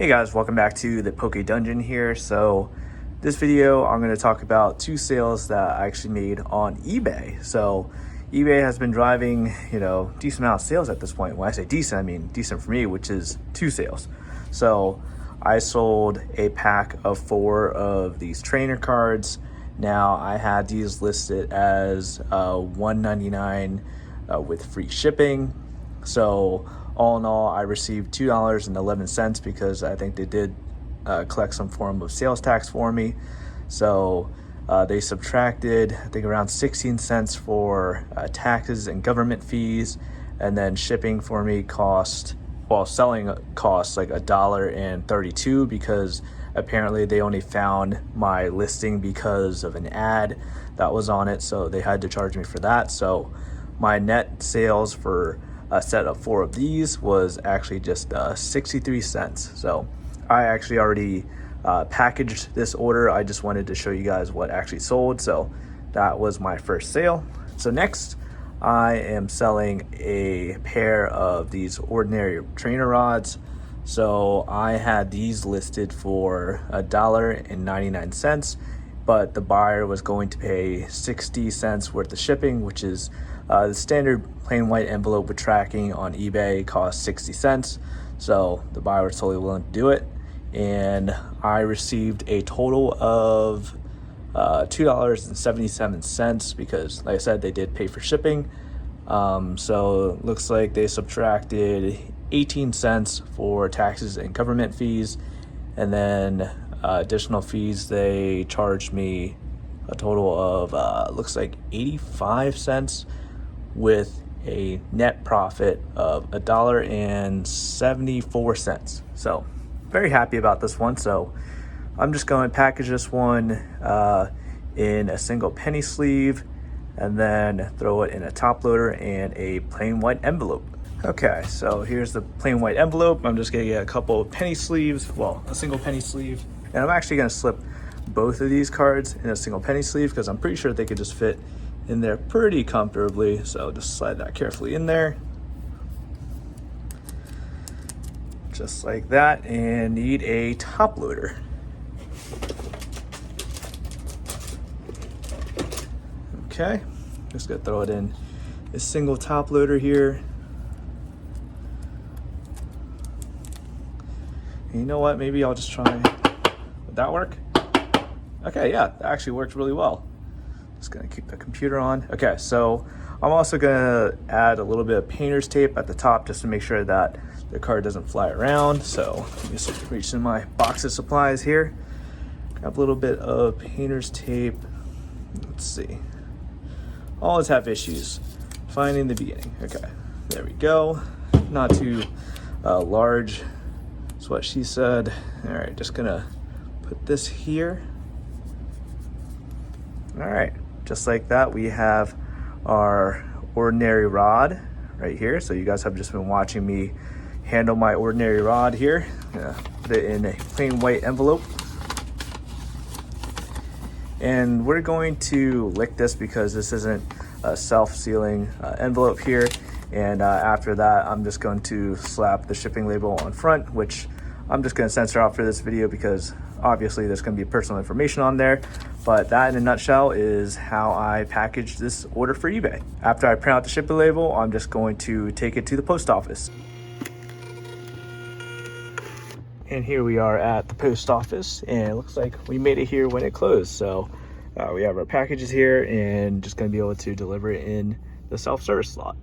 Hey guys, welcome back to the Poke Dungeon here. So this video, I'm going to talk about two sales that I actually made on eBay. So eBay has been driving, decent amount of sales at this point. When I say decent, I mean decent for me, which is two sales. So I sold a pack of 4 of these trainer cards. Now I had these listed as $1.99 with free shipping. So all in all, I received $2.11 because I think they did collect some form of sales tax for me. So they subtracted, I think, around 16 cents for taxes and government fees, and then shipping for me cost, well, selling costs like $1.32 because apparently they only found my listing because of an ad that was on it, so they had to charge me for that. So my net sales for a set of 4 of these was actually just 63 cents. So I actually already packaged this order. I just wanted to show you guys what actually sold. So that was my first sale. So next I am selling a pair of these ordinary trainer rods. So I had these listed for $1.99, but the buyer was going to pay 60 cents worth of shipping, which is the standard plain white envelope with tracking on eBay costs 60 cents. So the buyer was totally willing to do it. And I received a total of $2.77 because, like I said, they did pay for shipping. So it looks like they subtracted 18 cents for taxes and government fees. And then additional fees, they charged me a total of looks like 85 cents with a net profit of $1.74. So very happy about this one. So I'm just going to package this one in a single penny sleeve and then throw it in a top loader and a plain white envelope. Okay, so here's the plain white envelope. I'm just gonna get a couple of penny sleeves, well, a single penny sleeve. And I'm actually gonna slip both of these cards in a single penny sleeve because I'm pretty sure they could just fit in there pretty comfortably. So just slide that carefully in there. Just like that, and need a top loader. Okay, just gonna throw it in a single top loader here. And you know what, maybe I'll just try, would that work? Okay, yeah, that actually worked really well. Just gonna keep the computer on. Okay, so I'm also gonna add a little bit of painter's tape at the top just to make sure that the card doesn't fly around. So let me just reach in my box of supplies here. Grab a little bit of painter's tape. Let's see. Always have issues finding the beginning. Okay, there we go. Not too large, that's what she said. All right, just gonna put this here. All right, just like that, we have our ordinary rod right here. So you guys have just been watching me handle my ordinary rod here. Put it in a plain white envelope. And we're going to lick this because this isn't a self-sealing envelope here. And after that, I'm just going to slap the shipping label on front, which I'm just going to censor out for this video because obviously there's going to be personal information on there. But that in a nutshell is how I packaged this order for eBay. After I print out the shipping label, I'm just going to take it to the post office. And here we are at the post office, and it looks like we made it here when it closed. So we have our packages here and just going to be able to deliver it in the self-service slot.